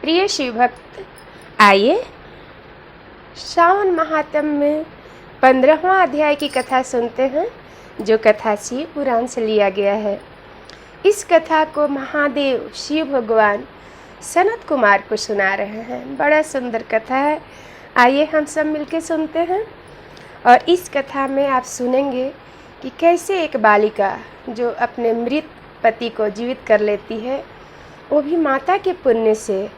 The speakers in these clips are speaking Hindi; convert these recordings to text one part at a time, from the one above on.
प्रिय शिव भक्त, आइए श्रावण महात्म में 15वां अध्याय की कथा सुनते हैं, जो कथा शिव पुराण से लिया गया है। इस कथा को महादेव शिव भगवान सनत कुमार को सुना रहे हैं। बड़ा सुंदर कथा है, आइए हम सब मिलके सुनते हैं। और इस कथा में आप सुनेंगे कि कैसे एक बालिका जो अपने मृत पति को जीवित कर लेती है, वो भी माता के पुण्य से।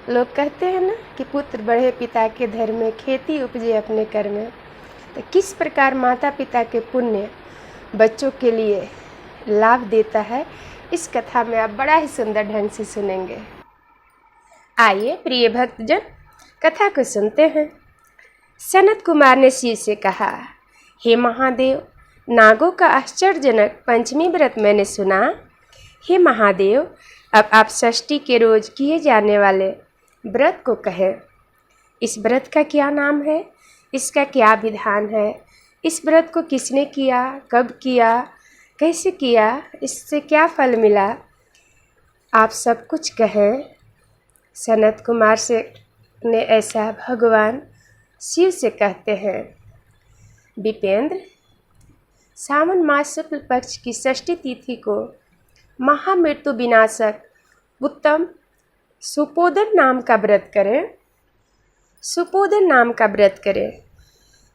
लोग कहते हैं ना कि पुत्र बढ़े पिता के धर्म में, खेती उपजे अपने कर में। तो किस प्रकार माता पिता के पुण्य बच्चों के लिए लाभ देता है, इस कथा में आप बड़ा ही सुंदर ढंग से सुनेंगे। आइए प्रिय भक्तजन, कथा को सुनते हैं। सनत कुमार ने शिव से कहा, हे महादेव, नागों का आश्चर्यजनक पंचमी व्रत मैंने सुना। हे महादेव, अब आप षष्ठी के रोज किए जाने वाले व्रत को कहें। इस व्रत का क्या नाम है, इसका क्या विधान है, इस व्रत को किसने किया, कब किया, कैसे किया, इससे क्या फल मिला, आप सब कुछ कहें। सनत कुमार से ने ऐसा भगवान शिव से कहते हैं। विपेंद्र, सावन मास शुक्ल पक्ष की षष्ठी तिथि को महामृत्यु विनाशक उत्तम सुपोदन नाम का व्रत करें। सुपोदन नाम का व्रत करें।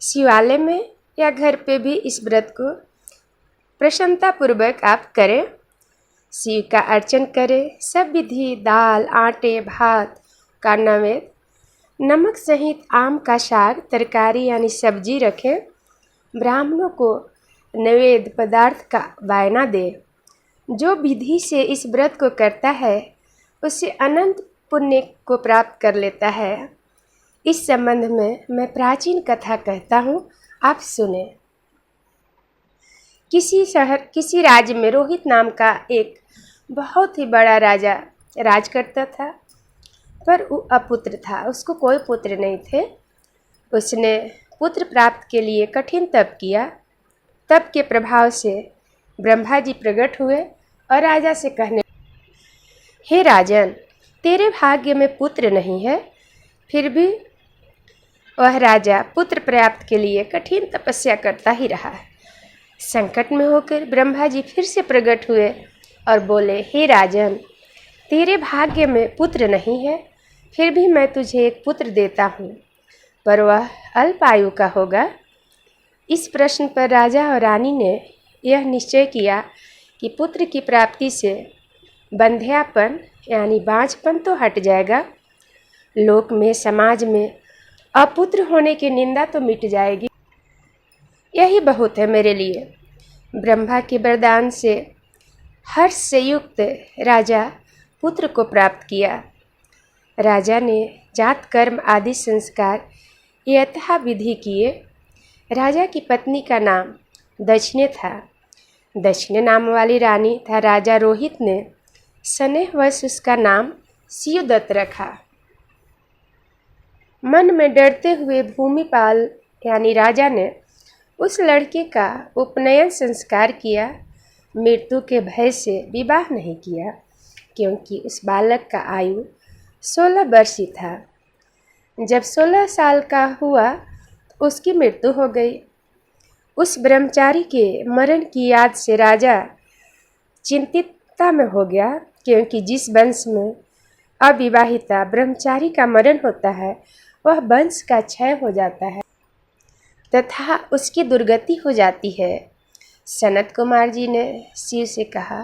शिवालय में या घर पे भी इस व्रत को प्रसन्नतापूर्वक आप करें। शिव का अर्चन करें। सब विधि दाल, आटे, भात का नैवेद्य, नमक सहित आम का साग, तरकारी यानी सब्जी रखें। ब्राह्मणों को नैवेद्य पदार्थ का वायना दें। जो विधि से इस व्रत को करता है, उससे अनंत पुण्य को प्राप्त कर लेता है। इस संबंध में मैं प्राचीन कथा कहता हूँ, आप सुने। किसी राज्य में रोहित नाम का एक बहुत ही बड़ा राजा राज करता था, पर वो अपुत्र था, उसको कोई पुत्र नहीं थे। उसने पुत्र प्राप्त के लिए कठिन तप किया। तप के प्रभाव से ब्रह्मा जी प्रकट हुए और राजा से कहने, हे राजन, तेरे भाग्य में पुत्र नहीं है। फिर भी वह राजा पुत्र प्राप्त के लिए कठिन तपस्या करता ही रहा। संकट में होकर ब्रह्मा जी फिर से प्रकट हुए और बोले, हे राजन, तेरे भाग्य में पुत्र नहीं है, फिर भी मैं तुझे एक पुत्र देता हूँ, पर वह अल्प आयु का होगा। इस प्रश्न पर राजा और रानी ने यह निश्चय किया कि पुत्र की प्राप्ति से बंध्यापन यानी बांझपन तो हट जाएगा। लोक में, समाज में अपुत्र होने की निंदा तो मिट जाएगी। यही बहुत है मेरे लिए। ब्रह्मा के वरदान से हर्ष से युक्त राजा पुत्र को प्राप्त किया। राजा ने जात कर्म आदि संस्कार यथा विधि किए। राजा की पत्नी का नाम दक्षिणे था। दक्षिणे नाम वाली रानी था राजा रोहित ने स्नेहवश उसका नाम शिवदत्त रखा। मन में डरते हुए भूमिपाल यानी राजा ने उस लड़के का उपनयन संस्कार किया। मृत्यु के भय से विवाह नहीं किया, क्योंकि उस बालक का आयु 16 वर्ष ही था। जब 16 साल का हुआ, उसकी मृत्यु हो गई। उस ब्रह्मचारी के मरण की याद से राजा चिंतितता में हो गया, क्योंकि जिस वंश में अविवाहिता ब्रह्मचारी का मरण होता है, वह वंश का क्षय हो जाता है तथा उसकी दुर्गति हो जाती है। सनत कुमार जी ने शिव से कहा,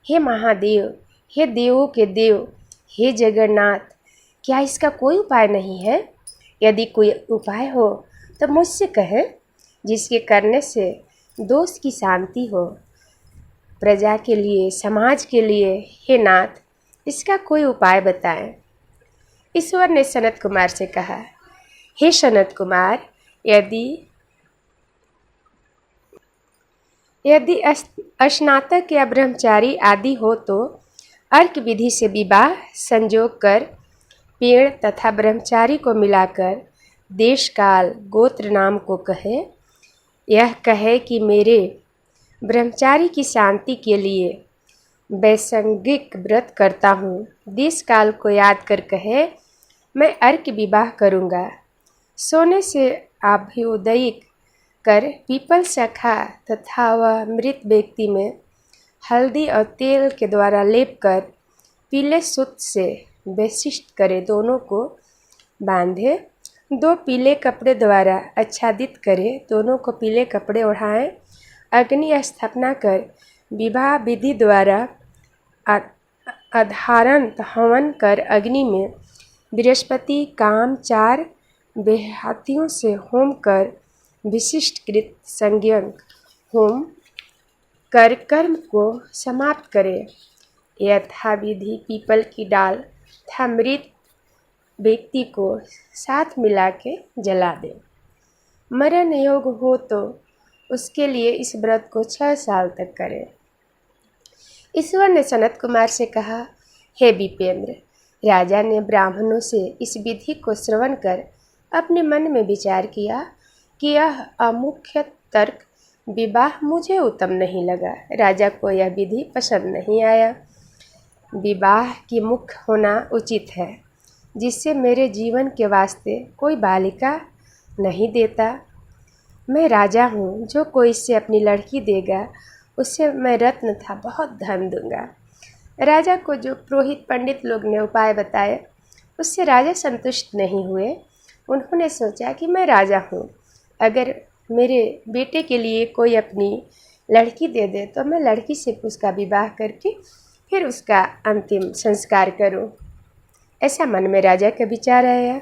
हे महादेव, हे देवों के देव, हे जगन्नाथ, क्या इसका कोई उपाय नहीं है? यदि कोई उपाय हो तो मुझसे कहें, जिसके करने से दोष की शांति हो। प्रजा के लिए, समाज के लिए, हे नाथ, इसका कोई उपाय बताएं। ईश्वर ने सनत कुमार से कहा, हे सनत कुमार, यदि स्नातक या ब्रह्मचारी आदि हो तो अर्क विधि से विवाह संजोग कर पेड़ तथा ब्रह्मचारी को मिलाकर देश काल गोत्र नाम को कहे। यह कहे कि मेरे ब्रह्मचारी की शांति के लिए वैसंगिक व्रत करता हूँ, देश काल को याद कर कहे मैं अर्क विवाह करूँगा। सोने से अभ्युदयिक कर पीपल शाखा तथा वह मृत व्यक्ति में हल्दी और तेल के द्वारा लेप कर पीले सूत से वैशिष्ट करे, दोनों को बांधे, 2 पीले कपड़े द्वारा आच्छादित करे, दोनों को पीले कपड़े ओढ़ाएं, अग्नि स्थापना कर विवाह विधि द्वारा आधारण हवन कर अग्नि में बृहस्पति काम 4 बेहातियों से होम कर विशिष्ट कृत संज्ञक होम कर कर्म को समाप्त करे। यथाविधि पीपल की डाल तथा मृत व्यक्ति को साथ मिला के जला दे। मरण योग हो तो उसके लिए इस व्रत को 6 साल तक करें। ईश्वर ने सनत कुमार से कहा, हे विपेंद्र, राजा ने ब्राह्मणों से इस विधि को श्रवण कर अपने मन में विचार किया कि यह अमुख्य तर्क विवाह मुझे उत्तम नहीं लगा। राजा को यह विधि पसंद नहीं आया। विवाह की मुख्य होना उचित है, जिससे मेरे जीवन के वास्ते कोई बालिका नहीं देता। मैं राजा हूँ, जो कोई इससे अपनी लड़की देगा उससे मैं रत्न तथा बहुत धन दूंगा। राजा को जो पुरोहित पंडित लोग ने उपाय बताए उससे राजा संतुष्ट नहीं हुए। उन्होंने सोचा कि मैं राजा हूँ, अगर मेरे बेटे के लिए कोई अपनी लड़की दे दे तो मैं लड़की से उसका विवाह करके फिर उसका अंतिम संस्कार करूं। ऐसा मन में राजा का विचार आया।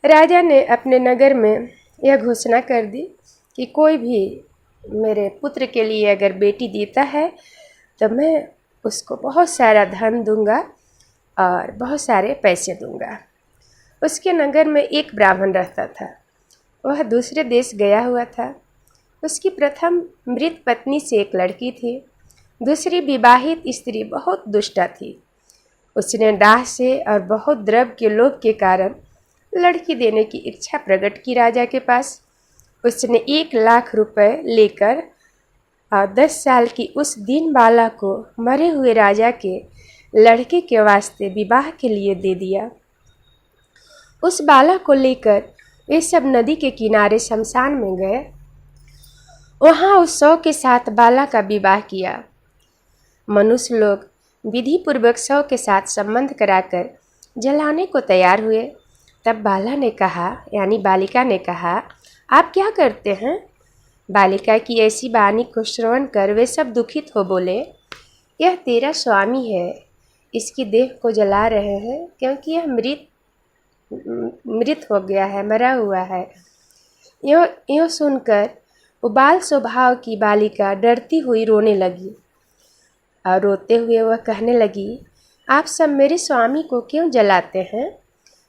राजा ने अपने नगर में यह घोषणा कर दी कि कोई भी मेरे पुत्र के लिए अगर बेटी देता है तो मैं उसको बहुत सारा धन दूंगा और बहुत सारे पैसे दूंगा। उसके नगर में एक ब्राह्मण रहता था। वह दूसरे देश गया हुआ था। उसकी प्रथम मृत पत्नी से एक लड़की थी। दूसरी विवाहित स्त्री बहुत दुष्टा थी। उसने डाह से और बहुत द्रव्य के लोभ के कारण लड़की देने की इच्छा प्रकट की राजा के पास। उसने 1 लाख रुपए लेकर और 10 साल की उस दीन बाला को मरे हुए राजा के लड़के के वास्ते विवाह के लिए दे दिया। उस बाला को लेकर वे सब नदी के किनारे शमशान में गए। वहाँ उस शव के साथ बाला का विवाह किया। मनुष्य लोग विधि पूर्वक शव के साथ संबंध कराकर जलाने को तैयार हुए। तब बाला ने कहा, यानी बालिका ने कहा, आप क्या करते हैं? बालिका की ऐसी वाणी को श्रवण कर वे सब दुखित हो बोले, यह तेरा स्वामी है, इसकी देह को जला रहे हैं क्योंकि यह मृत हो गया है, मरा हुआ है। यूँ सुनकर उबाल स्वभाव की बालिका डरती हुई रोने लगी और रोते हुए वह कहने लगी, आप सब मेरे स्वामी को क्यों जलाते हैं?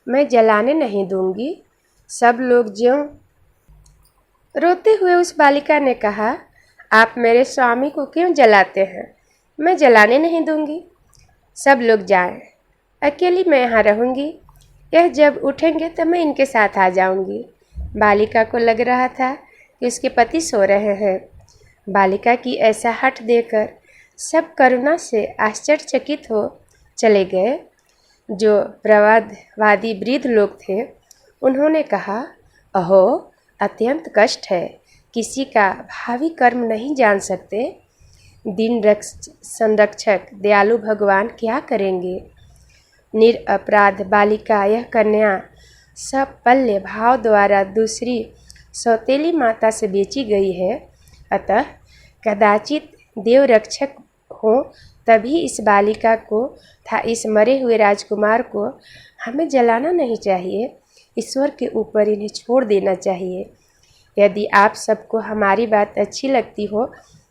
मैं जलाने नहीं दूंगी। सब लोग ज्यों। रोते हुए उस बालिका ने कहा, आप मेरे स्वामी को क्यों जलाते हैं? मैं जलाने नहीं दूंगी। सब लोग जाएं, अकेली मैं यहाँ रहूँगी। यह जब उठेंगे तो मैं इनके साथ आ जाऊंगी। बालिका को लग रहा था कि उसके पति सो रहे हैं। बालिका की ऐसा हठ देकर सब करुणा से आश्चर्यचकित हो चले गए। जो प्रवादवादी वृद्ध लोग थे उन्होंने कहा, अहो, अत्यंत कष्ट है, किसी का भावी कर्म नहीं जान सकते। दीन संरक्षक दयालु भगवान क्या करेंगे? निरपराध बालिका यह कन्या सब पल्य भाव द्वारा दूसरी सौतेली माता से बेची गई है। अतः कदाचित देवरक्षक हो तभी इस बालिका को तथा इस मरे हुए राजकुमार को हमें जलाना नहीं चाहिए, ईश्वर के ऊपर इन्हें छोड़ देना चाहिए। यदि आप सबको हमारी बात अच्छी लगती हो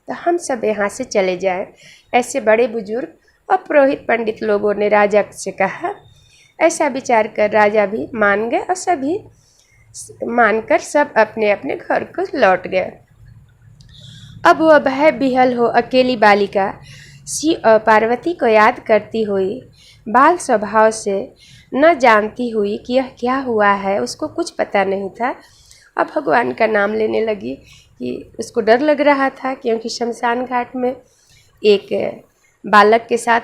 तो हम सब यहाँ से चले जाएं। ऐसे बड़े बुजुर्ग और पुरोहित पंडित लोगों ने राजा से कहा। ऐसा विचार कर राजा भी मान गए और सभी मानकर सब अपने अपने घर को लौट गए। अब वह भय विह्वल हो अकेली बालिका शिव और पार्वती को याद करती हुई बाल स्वभाव से न जानती हुई कि यह क्या हुआ है, उसको कुछ पता नहीं था। अब भगवान का नाम लेने लगी कि उसको डर लग रहा था, क्योंकि शमशान घाट में एक बालक के साथ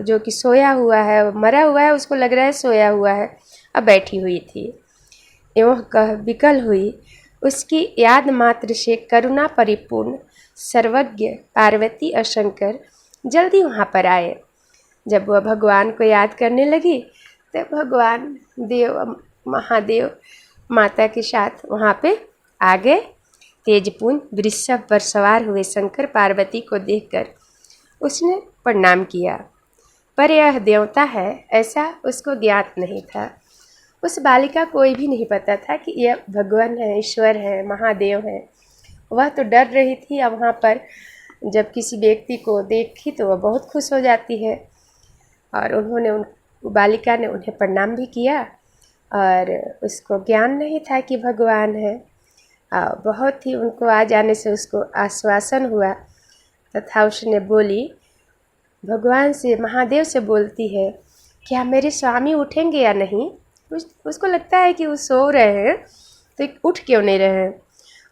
जो कि सोया हुआ है, मरा हुआ है, उसको लग रहा है सोया हुआ है, अब बैठी हुई थी। एवं कह विकल हुई। उसकी याद मात्र से करुणा परिपूर्ण सर्वज्ञ पार्वती और शंकर जल्दी वहाँ पर आए। जब वह भगवान को याद करने लगी तब भगवान देव महादेव माता के साथ वहाँ पे आ गए। तेजपुंज वृषभ पर सवार हुए शंकर पार्वती को देखकर उसने प्रणाम किया, पर यह देवता है ऐसा उसको ज्ञात नहीं था। उस बालिका को कोई भी नहीं पता था कि यह भगवान है, ईश्वर है, महादेव है। वह तो डर रही थी। अब वहाँ पर जब किसी व्यक्ति को देखी तो वह बहुत खुश हो जाती है, और उन बालिका ने उन्हें प्रणाम भी किया, और उसको ज्ञान नहीं था कि भगवान है। बहुत ही उनको आ जाने से उसको आश्वासन हुआ, तथा उसने बोली, भगवान से, महादेव से बोलती है, क्या मेरे स्वामी उठेंगे या नहीं। उसको लगता है कि वो सो रहे हैं तो उठ क्यों नहीं रहे हैं।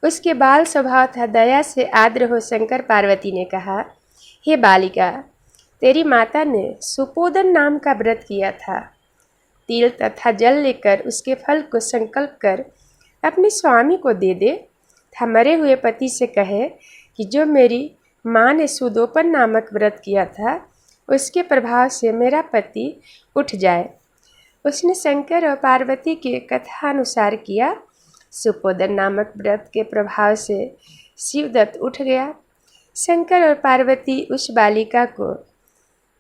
उसके बाल स्वभाव था दया से आर्द्र हो शंकर पार्वती ने कहा, हे बालिका, तेरी माता ने सुपोदन नाम का व्रत किया था। तिल तथा जल लेकर उसके फल को संकल्प कर अपने स्वामी को दे दे, था मरे हुए पति से कहे कि जो मेरी माँ ने सुदोपन नामक व्रत किया था उसके प्रभाव से मेरा पति उठ जाए। उसने शंकर और पार्वती के कथानुसार किया। सुपोदन नामक व्रत के प्रभाव से शिवदत्त उठ गया। शंकर और पार्वती उस बालिका को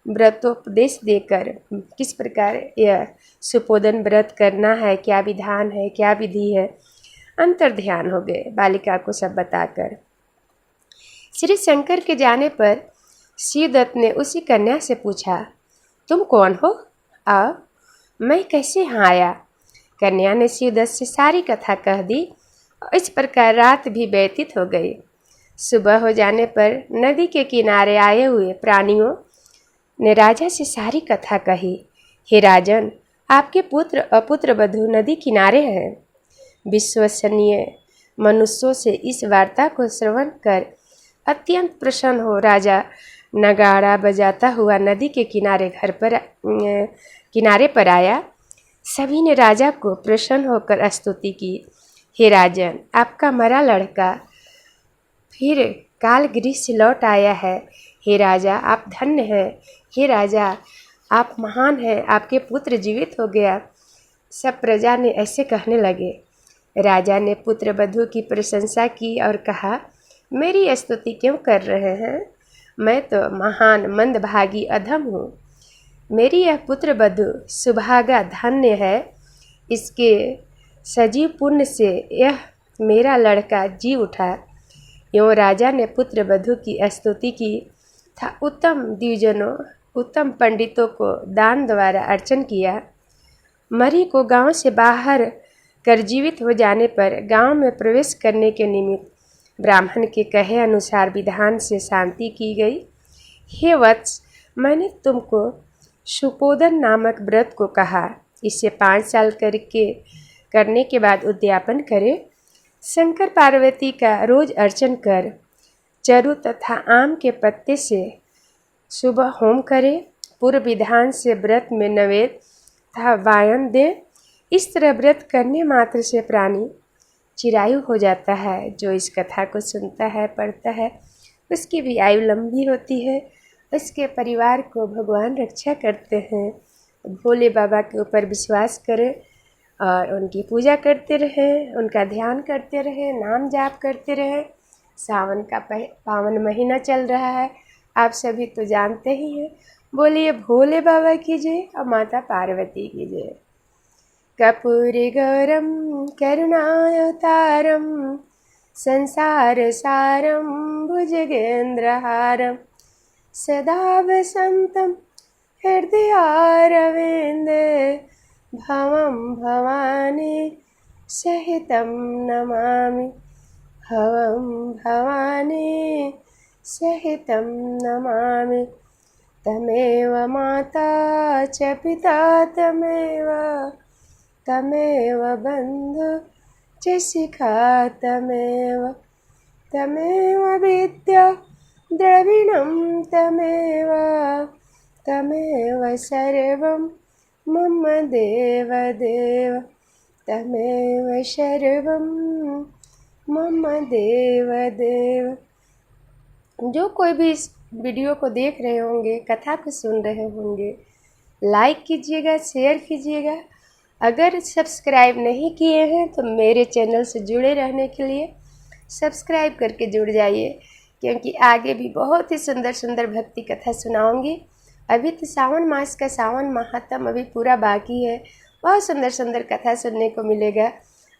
व्रतोपदेश देकर किस प्रकार यह सुपोदन व्रत करना है, क्या विधान है, क्या विधि है, अंतर्ध्यान हो गए बालिका को सब बताकर। श्री शंकर के जाने पर शिवदत्त ने उसी कन्या से पूछा, तुम कौन हो, आओ, मैं कैसे यहाँ आया। कन्या ने शिवदत्त से सारी कथा कह दी। इस प्रकार रात भी व्यतीत हो गई। सुबह हो जाने पर नदी के किनारे आए हुए प्राणियों ने राजा से सारी कथा कही। हे राजन, आपके पुत्र अपुत्र वधू नदी किनारे हैं। विश्वसनीय मनुष्यों से इस वार्ता को श्रवण कर अत्यंत प्रसन्न हो राजा नगाड़ा बजाता हुआ नदी के किनारे पर आया। सभी ने राजा को प्रसन्न होकर स्तुति की। हे राजन, आपका मरा लड़का फिर कालगृह से लौट आया है। हे राजा, आप धन्य हैं। हे राजा, आप महान हैं, आपके पुत्र जीवित हो गया। सब प्रजा ने ऐसे कहने लगे। राजा ने पुत्र वधू की प्रशंसा की और कहा, मेरी स्तुति क्यों कर रहे हैं, मैं तो महान मंदभागी अधम हूँ। मेरी यह पुत्र वधू सुभागा धन्य है। इसके सजीव पुण्य से यह मेरा लड़का जी उठा। यूँ राजा ने पुत्र वधू की स्तुति की था। उत्तम द्विजनों, उत्तम पंडितों को दान द्वारा अर्चन किया। मरी को गांव से बाहर कर जीवित हो जाने पर गांव में प्रवेश करने के निमित्त ब्राह्मण के कहे अनुसार विधान से शांति की गई। हे वत्स, मैंने तुमको सुपोदन नामक व्रत को कहा, इसे 5 साल करने के बाद उद्यापन करे। शंकर पार्वती का रोज अर्चन कर चरु तथा आम के पत्ते से सुबह होम करे। पूर्व विधान से व्रत में नवेद तथा वायन दे। इस तरह व्रत करने मात्र से प्राणी चिरायु हो जाता है। जो इस कथा को सुनता है, पढ़ता है, उसकी भी आयु लंबी होती है। उसके परिवार को भगवान रक्षा करते हैं। भोले बाबा के ऊपर विश्वास करें और उनकी पूजा करते रहें, उनका ध्यान करते रहें, नाम जाप करते रहें। सावन का पावन महीना चल रहा है, आप सभी तो जानते ही हैं। बोलिए भोले बाबा की जय और माता पार्वती की जय। कर्पूरी गौरम करुणावतारम संसार सारम भुजगेन्द्रहारम सदा वसन्तं हृदयारविन्दे भवं भवानी सहितं नमामि। भवं भवानी सहितं नमामि। तमेव माता च पिता तमेव बन्धु च शिखा तमेव विद्या द्रविणं तमेव तमेव सर्वं मम देव देव तमेव सर्वं मम देव देव। जो कोई भी इस वीडियो को देख रहे होंगे, कथा को सुन रहे होंगे, लाइक कीजिएगा, शेयर कीजिएगा। अगर सब्सक्राइब नहीं किए हैं तो मेरे चैनल से जुड़े रहने के लिए सब्सक्राइब करके जुड़ जाइए, क्योंकि आगे भी बहुत ही सुंदर सुंदर भक्ति कथा सुनाऊंगी। अभी तो सावन मास का सावन महात्म अभी पूरा बाकी है, बहुत सुंदर सुंदर कथा सुनने को मिलेगा।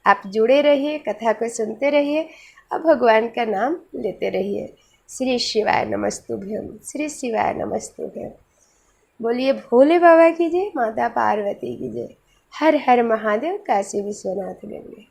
आप जुड़े रहिए, कथा को सुनते रहिए और भगवान का नाम लेते रहिए। श्री शिवाय नमस्तुभ्यम, श्री शिवाय नमस्तुभ्यम। बोलिए भोले बाबा की जय, माता पार्वती की जय। हर हर महादेव, काशी विश्वनाथ गंगे।